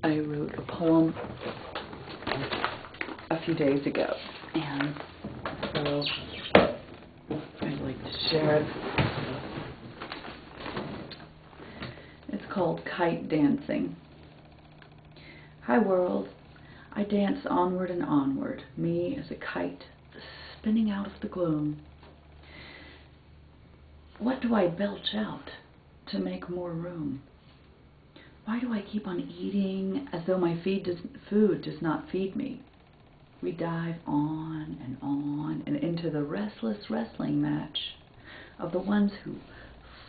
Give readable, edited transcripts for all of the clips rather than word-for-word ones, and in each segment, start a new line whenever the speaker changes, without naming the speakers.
I wrote a poem a few days ago, and so I'd like to share it. It's called Kite Dancing. Hi world, I dance onward and onward, me as a kite spinning out of the gloom. What do I belch out to make more room? Why do I keep on eating as though my food does not feed me? We dive on and into the restless wrestling match of the ones who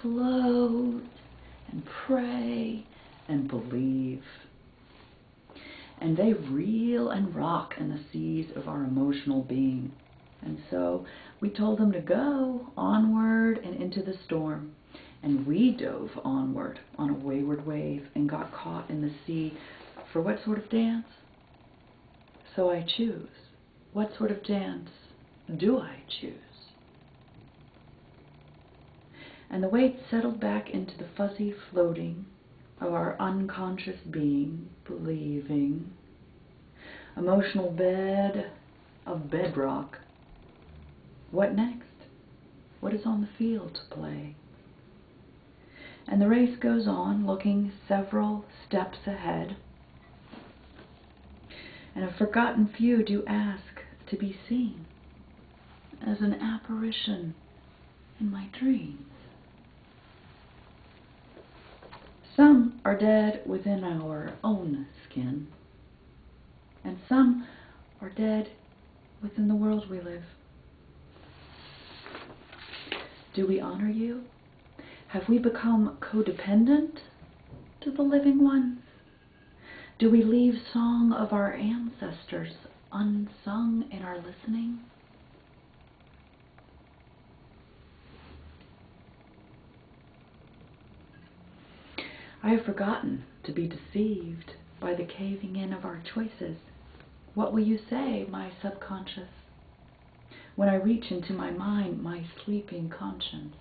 float and pray and believe. And they reel and rock in the seas of our emotional being. And so we told them to go onward and into the storm. And we dove onward on a wayward wave and got caught in the sea for what sort of dance? So I choose. What sort of dance do I choose? And the weight settled back into the fuzzy floating of our unconscious being, believing. Emotional bed of bedrock. What next? What is on the field to play? And the race goes on, looking several steps ahead. And a forgotten few do ask to be seen as an apparition in my dreams. Some are dead within our own skin, and some are dead within the world we live. Do we honor you? Have we become codependent to the living ones? Do we leave song of our ancestors unsung in our listening? I have forgotten to be deceived by the caving in of our choices. What will you say, my subconscious, when I reach into my mind, my sleeping conscience?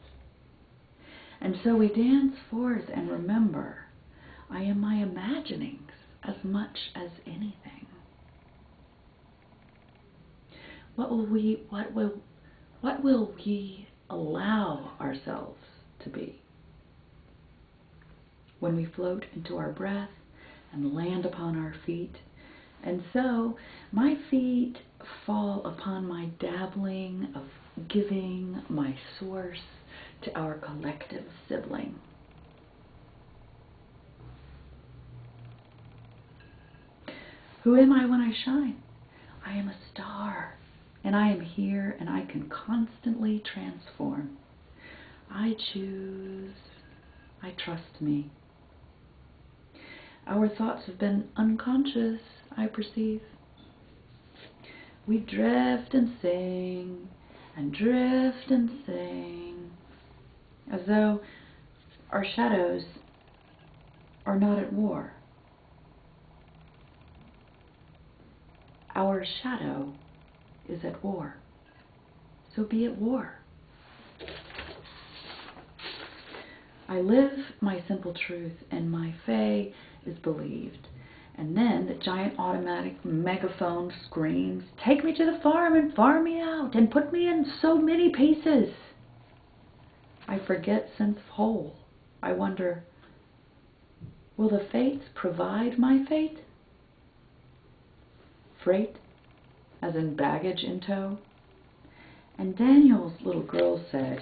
And so we dance forth and remember, I am my imaginings as much as anything. What will we allow ourselves to be? When we float into our breath and land upon our feet. And so my feet fall upon my dabbling of giving my source to our collective sibling. Who am I when I shine? I am a star, and I am here, and I can constantly transform. I choose. I trust me. Our thoughts have been unconscious, I perceive. We drift and sing, and drift and sing, as though our shadows are not at war. Our shadow is at war, so be at war. I live my simple truth, and my fae is believed. And then the giant automatic megaphone screams, take me to the farm and farm me out and put me in so many pieces. I forget sense of whole. I wonder, will the fates provide my fate? Freight, as in baggage in tow. And Daniel's little girl said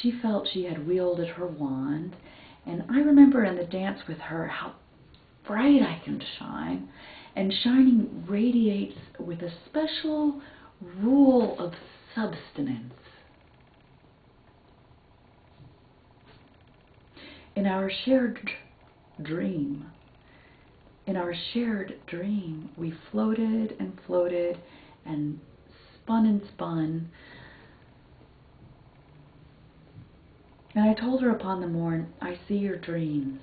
she felt she had wielded her wand, and I remember in the dance with her how bright I can shine, and shining radiates with a special rule of substance. In our shared dream, we floated and floated and spun. And I told her upon the morn, I see your dreams.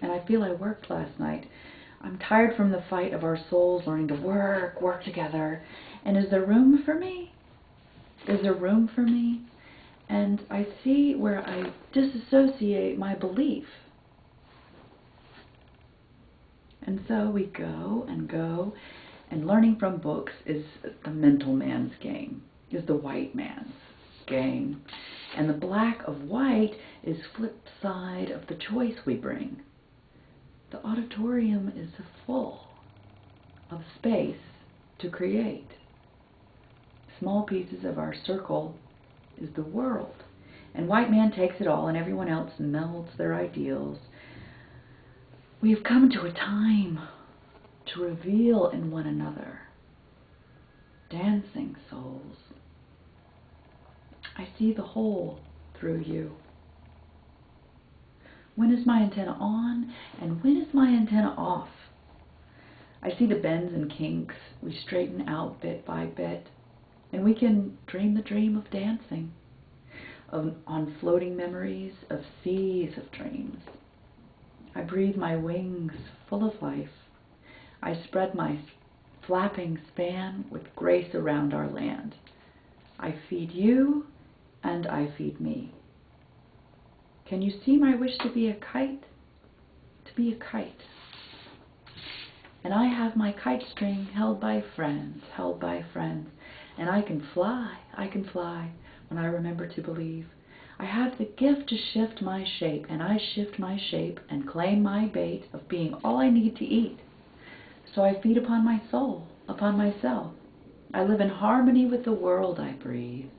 And I feel I worked last night. I'm tired from the fight of our souls learning to work together. And is there room for me? Is there room for me? And I see where I disassociate my belief And so we go, and learning from books is the mental man's game, is the white man's game. And the black of white is flip side of the choice we bring. The auditorium is full of space to create. Small pieces of our circle is the world. And white man takes it all and everyone else melds their ideals. We have come to a time to reveal in one another, dancing souls. I see the whole through you. When is my antenna on and when is my antenna off? I see the bends and kinks we straighten out bit by bit, and we can dream the dream of dancing, on floating memories of seas of dreams. I breathe my wings full of life. I spread my flapping span with grace around our land. I feed you and I feed me. Can you see my wish to be a kite? To be a kite. And I have my kite string held by friends, and I can fly when I remember to believe. I have the gift to shift my shape, and I shift my shape and claim my bait of being all I need to eat. So I feed upon my soul, upon myself. I live in harmony with the world I breathe.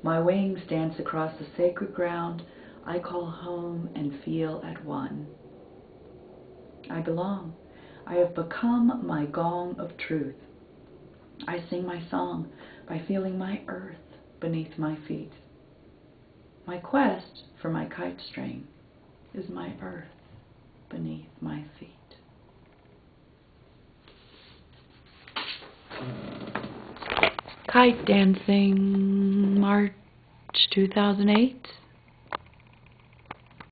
My wings dance across the sacred ground I call home and feel at one. I belong. I have become my gong of truth. I sing my song by feeling my earth beneath my feet. My quest for my kite string is my earth beneath my feet. Kite dancing, March 2008.